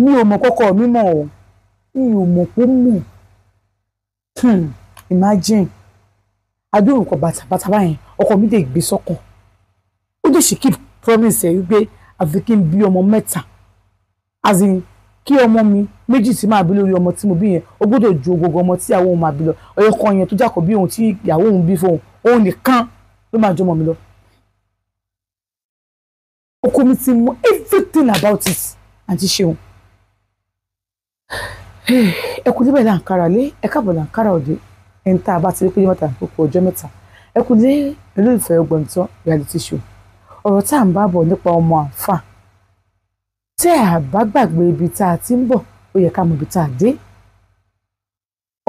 mi ò mọ̀ kọ́kọ́ mi mọ̀ o mi ò mọ̀ pé mọ̀ imagine adúrún kan bàtàbàtà báyẹn ọkọ mi dé gbé sọ́kàn ó dé ṣe keep promise ẹ̀ wípé àfi kí n bí ọmọ mẹ́ta as in kí ọmọ mi méjì tí máa bí lórí ọmọ tí mo bí yẹn ó gbọ́dọ̀ ju gbogbo ọmọ tí ìyàwó òun máa bí lọ ọyọ kan yẹn tó jákọ̀ bí òun tí ìyàwó òun bí fóun òun nìkan ló máa jọmọ mi lọ. ọkọ mi ti mọ everything about it àti ṣeun ẹ kú níbẹ̀ làǹkàrà lé ẹ káàbọ̀ làǹkàrà òde ẹni tá a bá ti rí pé mẹ́ta àpòpọ̀ ọjọ́ mẹ́ta ẹ kú lé olólùfẹ́ ọgbọ̀ntán reality show ọ̀rọ̀ tá à ń bá bọ̀ nípa ọmọ àǹfà tẹ́ a bá gbàgbé ibi tá a ti ń bọ̀ ó yẹ ká mọ ibi tá a dé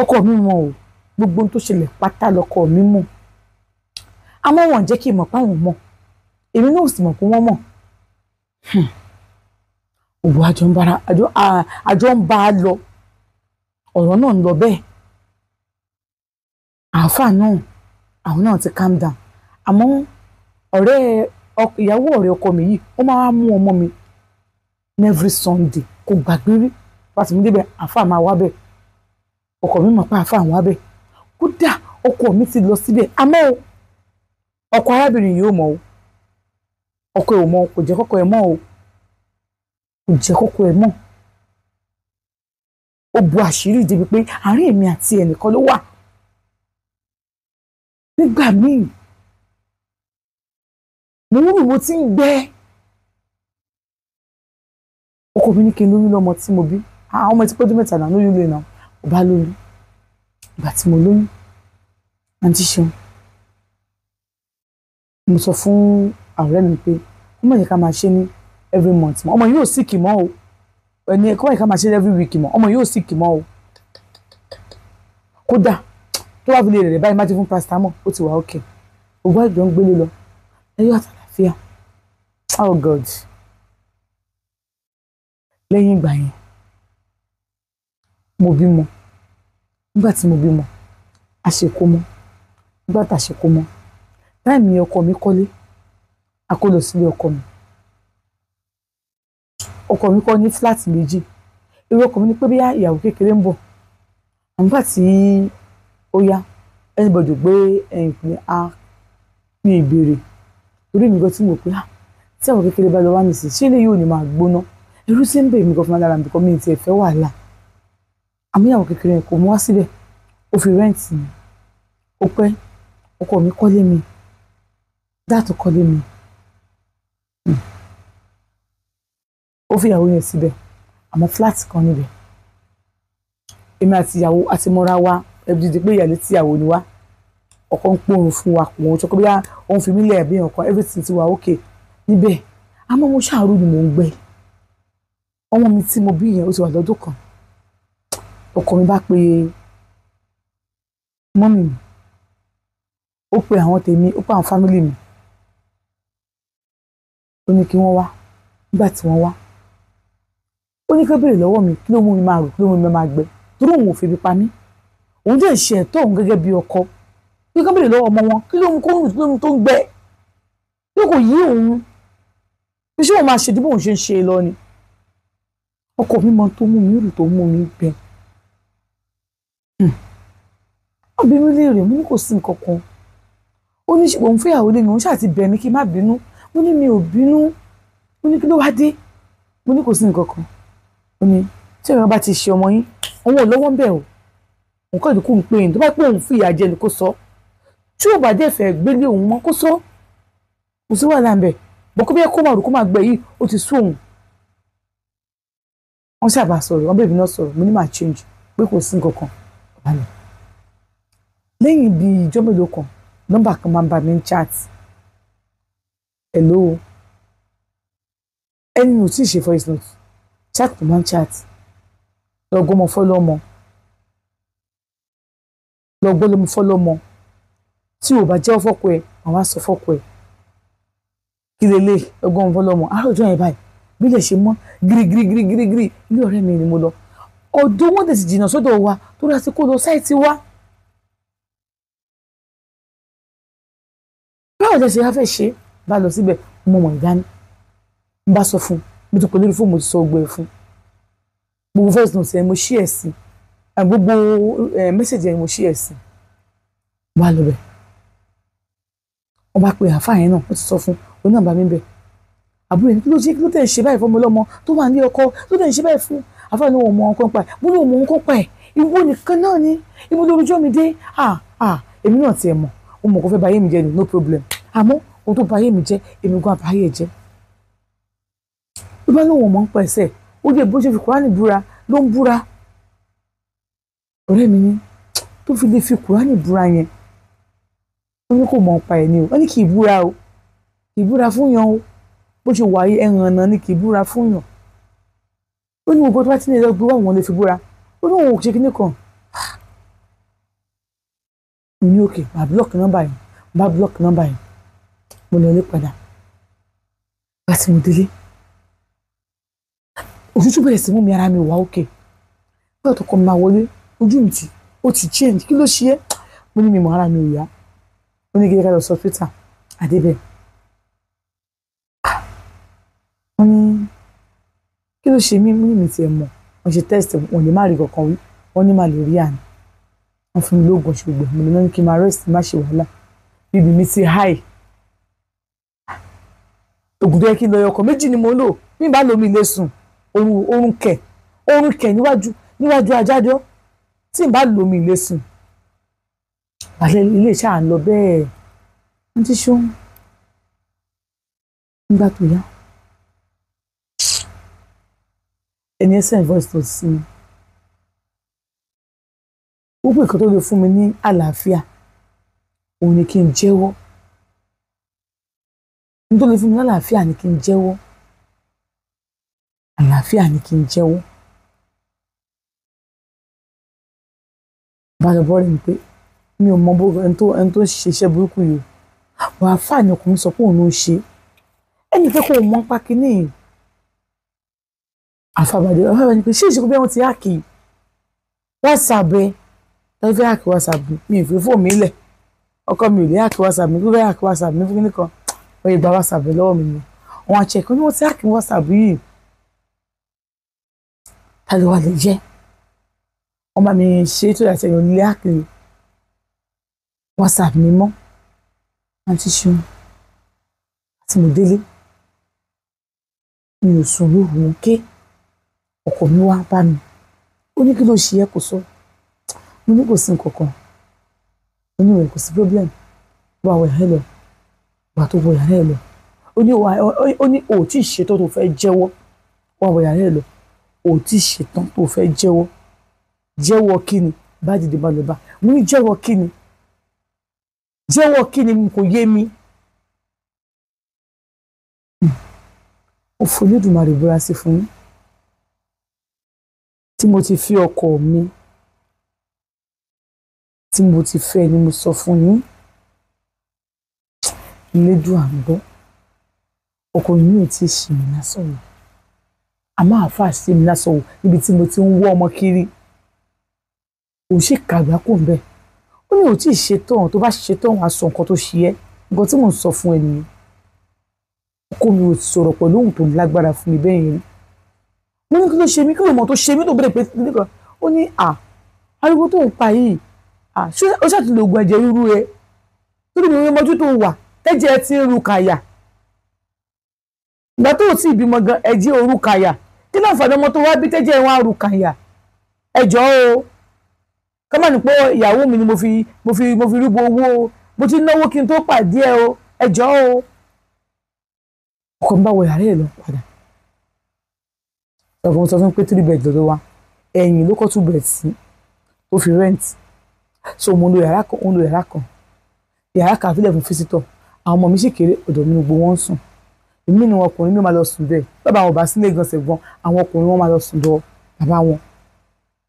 ọkọ mi mọ̀ o gbogbo ohun tó ṣẹlẹ̀ pátá lọkọ mi mọ̀ àmọ́ wọn jẹ́ kí n mọ̀ páwọn mọ̀ èmi náà sì mọ̀ pé wọ́n mọ̀ òwò àjọ ń bá a lọ ọ̀rọ̀ náà ń lọ bẹ́ẹ̀ àáfà náà àwọn náà ti calm down àmọ́ ìyàwó ọ̀rẹ́ ọkọ mi yìí ó máa mú ọmọ mi ní every Sunday kò gbàgbé rí pàtó mi débẹ̀ àáfà máa wá bẹ́ẹ̀ ọkọ mi mọ̀ pé àáfà wá bẹ́ẹ̀ kódà ọkọ mi ti lọ síbẹ̀ àmọ́ ọkọ arábìnrin yìí ò mọ̀ o ọkọ ẹ̀ ò mọ̀ kò jẹ́ kọ́kọ́ ẹ̀ mọ̀ o kò jẹ́ kọ́kọ́ ẹ̀ mọ̀ ó bu àṣírí débi pé àárín èmi àti ẹnìkan ló wà nígbà míì mo ti ń gbẹ ọkọ mi ní kí n lóyún lọ́mọ tí mo bí àwọn ọmọ tí pọ́dún mẹ́ta náà lóyún lè náà ò bá lóyún ìgbà tí mo lóyún àǹtí ṣeun mo sọ fún ọ̀rẹ́ mi pé ó mọ̀ yẹ ká máa ṣe ní every month mọ́ ọmọ yóò sick mọ́ o ẹni ẹ̀kọ́ yẹ ká máa ṣe every week mọ́ ọmọ yóò sick mọ́ o kódà tó wà fi lè rẹ̀ báyìí má ti fún paracetamol ó ti wà okay ògbó ìjọ ń gbélé lọ ẹyọ àtàlàfíà oh God lẹ́yìn ìgbà yẹn mo bímọ nígbà tí mo bímọ àṣekómọ nígbà tá àṣekómọ táìmì ọkọ mi kọ́lé a kó lọ sílé ọkọ mi kọ́ ní fúláàtì méjì irú ọkọ mi ní pé bí ìyàwó kékeré ń bọ̀ àmúgbà tí ó yá anybody gbé ẹ̀yìn pé a ní ìbéèrè torí mi gan tí mo pé tí àwọn kékeré bá lọ wá mi sí ṣé ilé yóò ní máa gbóná irú tí ń bèèrè mi gan fún alára mi kọ́ mi ti ẹ̀fẹ́ wàhálà àmú ìyàwó kékeré kò mú wá síbẹ̀ ó fi rẹ́ǹtì mi ó pẹ́ ọkọ mi kọ́lé mi dáàtò kọ́lé mi ó fi ìyàwó yẹn síbẹ̀ àmọ́ fúláàtì kan níbẹ̀ èmi àti ìyàwó àti mọ́ra wa ẹbí dídí pé ìyàlẹ́ tí ìyàwó ni wá ọkọ ń pòrùn fún wa kò wọ́n sọ pé bí wọ́n fi mí lẹ̀ ẹ̀bí ọkọ everything ti wà okay níbẹ̀ àmọ́ mo ṣàrú ni mò ń gbẹ ọmọ mi tí mo bí yẹn ó ti wà lọ́dún kan ọkọ mi bá pe mọ́mì mi ó pe àwọn tèmi ó pe àwọn fámílì mi ó ní kí wọ́n wá nígbà tí wọ́n wá ó ní kí ó béèrè lọ́wọ́ mi kí ló mú mi máa rò kí ló mú mi máa gbẹ torí òun ò febi pa mí òun dẹ̀ ṣe ẹ̀tọ́ òun gẹ́gẹ́ bí ọkọ kí ó béèrè lọ́wọ́ ọmọ wọn kí ló mú kó rùn kí ló mú tó ń gbẹ bí kò yí òun bí ṣé òun máa ṣe bí òun ṣe ń ṣe lọ ni ọkọ mi mọ tó mú mi rù tó mú mi gbẹ ọbẹ̀ mi lè rè mú ní kò sí nǹkan kan ó ní òun fẹ́yàwó lé mi òun ṣáà ti bẹ̀ mí kí n má bínú mo ní mi ò bínú mo ní kí ló wá dé mo ní kò sí nǹkan kan ó ní tí èèyàn bá ti ṣe ọmọ yín òun ò lọ́wọ́ ń bẹ̀ o nǹkan ìdínkù ń pè é tó bá pé òun fìyà jẹ ni kó sọ tí ò bá dé fẹ́ gbélé òun mọ́ kó sọ kò sí wàhálà ń bẹ̀ bọ́ kó bí ẹ kó máa rò kó máa gbẹ yìí ó ti sú òun wọ́n ṣàbà sọ̀rọ̀ wọ́n bèbí náà sọ̀rọ̀ mo ní máa change pé kò sí nǹkan kan balẹ̀ lẹ́yìn bí ìjọ́ mélòó kan nọ́mbà kan máa ń bá mi ń chat hello ẹni ò tí ì ṣe voice note chat tó máa ń chat lọ́gbọ́n fọ́lọ́mọ lọ́gbọ́n fọ́lọ́mọ tí ò bá jẹ́ fọ́kọ ẹ̀ àwọn á sọ fọ́kọ ẹ̀ kí lélẹ̀ lọ́gbọ́n fọ́lọ́mọ àròjọ yẹn báyìí bí lè ṣe mọ́ gírígírígírígírí ilé ọ̀rẹ́ mi ni mo lọ ọdún wọn tẹ̀sí jìnnà sọ́dọ̀ wa tó rà sí kó lọ sáìtì wa báwo lẹ ṣe á fẹ́ ṣe bá lọ síbẹ̀ mo mọ̀ ìdání n bá sọ fún mo ti pè lórí fóònù mo ti sọ ọgbẹ́ fún gbogbo voice note ẹ̀ mo ṣí ẹ̀ sí gbogbo message ẹ̀ mo ṣí ẹ̀ sí wà lọ bẹ̀ wọ́n bá pe àáfàá yẹn náà ó ti sọ fún òun náà bá mi bẹ̀ àbúrò yẹn kí ló tẹ̀ ń ṣe báyìí fọmọ ọlọ́mọ tó wà ní ọkọ ló tẹ̀ ń ṣe báyìí fún àáfàá ní òun mọ ọkọ pa ẹ̀ mo ní òun mọ ọkọ pa ẹ̀ ìwọ nìkan náà ni ibo lórúkọ mi dé èmi náà tiẹ̀ mọ̀ ó mọ̀ kó fẹ́ báyé mi jẹ́ ni no problem àmọ́ ohun tó báyé mi jẹ́ èmi gan àbáyé jẹ́ ló bá lóun mọ̀ ń pa ẹsẹ̀ ó dé bó ṣe fi kúránì búra ló ń búra ọ̀rẹ́ mi ní tó fi lè fi kúránì búra yẹn ó ní kò mọ̀ ń pa ẹ̀ ni o ó ní kì í búra o kì í búra fún yàn o bó ṣe wáyé ẹ̀hàn náà ni kì í búra fún yàn ó ní gbogbo tó bá ti ní ẹ̀rọ gbé wà wọ́n lè fi búra ó ní òun ò ṣe kíní kan mo ní òkè bá búlọ̀kì nọ́mbà yẹn bá búlọ̀kì nọ́mbà yẹn mo lọ lé padà bá ti mo délé òtútù bẹ̀rẹ̀ sí mú mi ara mi wá òkè nígbà tó kọ́ mi máa wọlé ojú mi ó ti change kí ló ṣe é mo ní mi mọ̀ ara mi ò yá ó ní gẹ́gẹ́ ká lọ sọ Twitter àdébẹ̀ wọ́n ní kí ló ṣe mí mo ní mi tiẹ̀ mọ̀ wọ́n ṣe test wọn lè má rí kankan wí wọ́n ní malaria ni wọ́n fún mi lóògùn ṣùgbọ́n mo ní kí n máa rest má ṣe wàhálà bíbí mi ti high ògùn tó yẹ kí n lọ ọkọ̀ méjì ni mo lò bí n bá lo mi lè sùn orun kẹ̀ níwájú ajájọ́ tí n bá lo mi lè sùn balẹ̀ ilé iṣẹ́ à ń lọ bẹ́ẹ̀ ń tí ṣó nígbà tó yá ẹni ẹsẹ̀ voice tó sí mi gbogbo nǹkan tó lè fún mi ní àlàáfíà òun ni kí n jẹ́wọ́ ní tó lè fún mi ní àlàáfíà ni kí n jẹ́wọ́ àlàáfíà ni kí n jẹ́wọ́ bàtà bọ́ọ̀lù ni pé mi ò mọ bó ẹni tó ń ṣiṣẹ́ burúkú yìí wà á fà ní ọkùnrin sọ pé òun ló ń ṣe ẹni pé kò mọ pákí ní àfàbàdé ni pé ṣé ìṣèkú bí wọ́n ti háàkì WhatsApp ẹ ẹ fẹ́ háàkì WhatsApp mi ì fi fóònù mi lẹ̀ ọkọ mi ò lè háàkì WhatsApp mi fẹ́ háàkì WhatsApp mi fún nìkan wọ́n yẹ gba WhatsApp lọ́wọ́ mi ni wọ́n á check ní wọ́n ti háàkì WhatsApp yìí ta ló wà lè jẹ́ wọ́n bá mi ṣe tó yàtọ̀ èèyàn nílé háàkì WhatsApp mi mọ́ àti ṣeun àti mo délé mi ò sùn lóru wọn ké ọkọ mi wá bá mi ó ní kí ló ṣe é kò sọ mo ní kò sí nǹkan kan mo ní ìwé kò sí problem wà wọ ìyá ẹ lọ wà tó wọ ìyá ẹ lọ ó ní ò tí ì ṣetán tó fẹ́ jẹ́wọ́ wà wọ ìyá ẹ lọ ò tí ì ṣetán tó fẹ́ jẹ́wọ́ kí ni bá dìde bá lọ bá mo ní jẹ́wọ́ kí ni kò yé mi ó f'Olódùmarè búra sí fún yín tí mo ti fi ọkọ mi tí mo ti fẹ́ ni mo sọ fún yín lédùn àgbọ̀ ọkọ yín ò tí ì ṣì mí lásán wò àmọ́ àáfàá ṣe mí lásán wò níbi tí mo ti ń wọ́ ọmọ kiri ò ṣe kàgbá kò ń bẹ̀ ó ní ò tí ì ṣetán tó bá ṣetán wàá sọ nǹkan tó ṣe ẹ́ nǹkan tí mò ń sọ fún ẹ nìyẹn ọkọ mi ò sọ̀rọ̀ pẹ̀lú ohun tó lágbára fún mi bẹ́ẹ̀ yẹn mo ní kí ló ṣe mí kí ló mọ̀ tó ṣe mí tó bẹ̀rẹ̀ pé nìkan ó ní ariwo tó ń pa yìí ṣé ó ṣàtúnlò oògùn ẹ̀jẹ̀ ríru ẹ torí mi ò mọjú tó wà tẹ́jẹ̀ ẹ ti ń ru kàyà ìgbà tó ò tí ì bímọ gan ẹ̀jẹ̀ òru kàyà kí náà fàdé ọmọ tó wá bí tẹ́jẹ̀ ẹ wá ru kàyà ẹjọ́ o ká má ní pé ìyàwó mi ni mo fi rúbọ owó mo ti náwó kí n tó pàdé ẹ o ẹjọ́ o ọkọ mi bá wọ yàrá ẹ lọ padà ọkọ mi sọ fún pé 3 bed lọ́dọ̀ wa ẹ̀yìn ló kọ́ 2 bed sí ó fi rent so mo lo yàrá kan yàrá kan àfilẹ̀ fún físítọ̀ àwọn ọmọ mi sì kéré ọ̀dọ̀ mi gbogbo wọn sùn èmi ni wọn ọkùnrin mi máa lọ sùn bẹ́ẹ̀ bàbá wọn bá sílé gan ṣẹ̀gbọ́n àwọn ọkùnrin wọn máa lọ sùn lọ bàbá wọn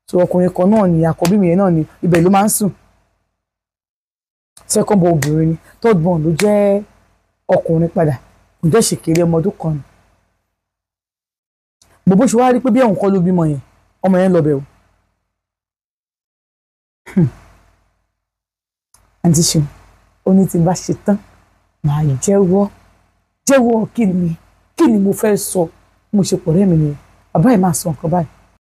so ọkùnrin kan náà ni àkọ́bí mi yẹn náà ni ibẹ̀ ló máa ń sùn second born obìnrin ni third born ló jẹ́ ọkùnrin padà kò jẹ́ ṣèkéré ọmọ ọdún kan ni gbogbo ṣe wá rí pé bí ẹ̀wọ̀n kọ́ ló bímọ yẹn ọmọ yẹn lọ bẹ̀ o àǹtí ṣeun ó ní tí n bá ṣe tán màá jẹ́wọ́ kí ni mo fẹ́ sọ mo ṣe pọ̀ rẹ́ mi nìyẹn bàbá yìí máa sọ nǹkan báyìí